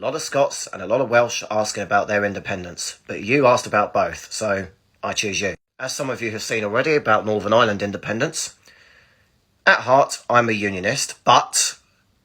lot of Scots and a lot of Welsh asking about their independence, but you asked about both, so I choose you. As some of you have seen already about Northern Ireland independence, at heart I'm a unionist, but,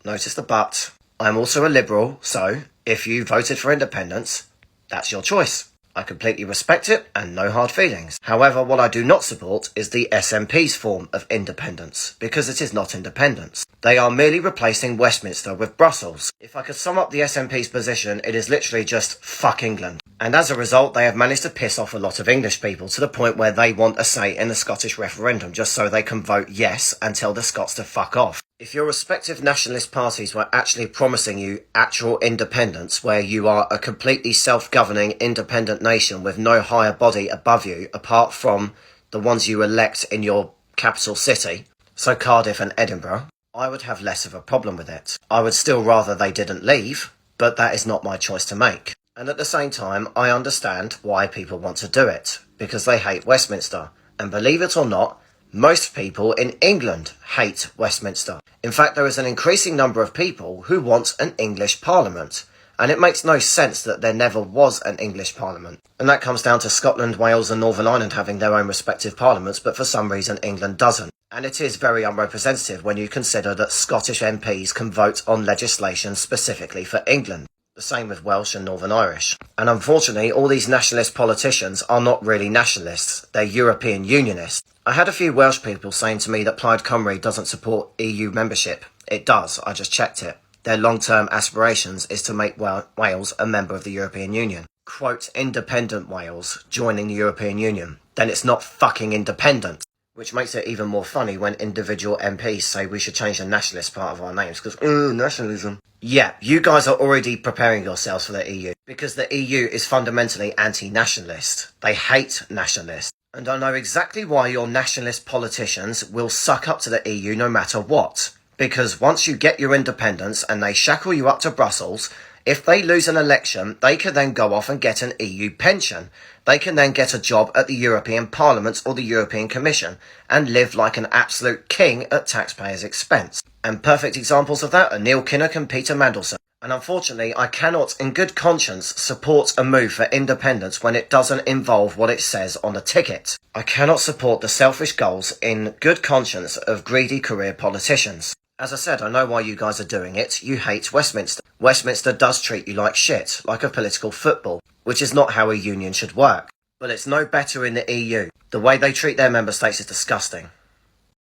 notice the but, I'm also a liberal, so if you voted for independence, that's your choice. I completely respect it and no hard feelings. However, what I do not support is the SNP's form of independence, because it is not independence. They are merely replacing Westminster with Brussels. If I could sum up the SNP's position, it is literally just fuck England. And as a result, they have managed to piss off a lot of English people to the point where they want a say in the Scottish referendum just so they can vote yes and tell the Scots to fuck off. If your respective nationalist parties were actually promising you actual independence, where you are a completely self-governing independent nation with no higher body above you apart from the ones you elect in your capital city, so Cardiff and Edinburgh, I would have less of a problem with it. I would still rather they didn't leave, but that is not my choice to make. And at the same time, I understand why people want to do it, because they hate Westminster. And believe it or not, most people in England hate Westminster. In fact, there is an increasing number of people who want an English Parliament. And it makes no sense that there never was an English Parliament. And that comes down to Scotland, Wales and Northern Ireland having their own respective parliaments, but for some reason England doesn't. And it is very unrepresentative when you consider that Scottish MPs can vote on legislation specifically for England. The same with Welsh and Northern Irish. And unfortunately, all these nationalist politicians are not really nationalists, they're European Unionists. I had a few Welsh people saying to me that Plaid Cymru doesn't support EU membership. It does, I just checked it. Their long-term aspirations is to make Wales a member of the European Union. Quote, independent Wales joining the European Union. Then it's not fucking independent. Which makes it even more funny when individual MPs say we should change the nationalist part of our names, because, nationalism. Yeah, you guys are already preparing yourselves for the EU, because the EU is fundamentally anti-nationalist. They hate nationalists. And I know exactly why your nationalist politicians will suck up to the EU no matter what. Because once you get your independence and they shackle you up to Brussels, if they lose an election, they can then go off and get an EU pension. They can then get a job at the European Parliament or the European Commission and live like an absolute king at taxpayers' expense. And perfect examples of that are Neil Kinnock and Peter Mandelson. And unfortunately, I cannot, in good conscience, support a move for independence when it doesn't involve what it says on the ticket. I cannot support the selfish goals, in good conscience, of greedy career politicians. As I said, I know why you guys are doing it. You hate Westminster. Westminster does treat you like shit, like a political football, which is not how a union should work. But it's no better in the EU. The way they treat their member states is disgusting.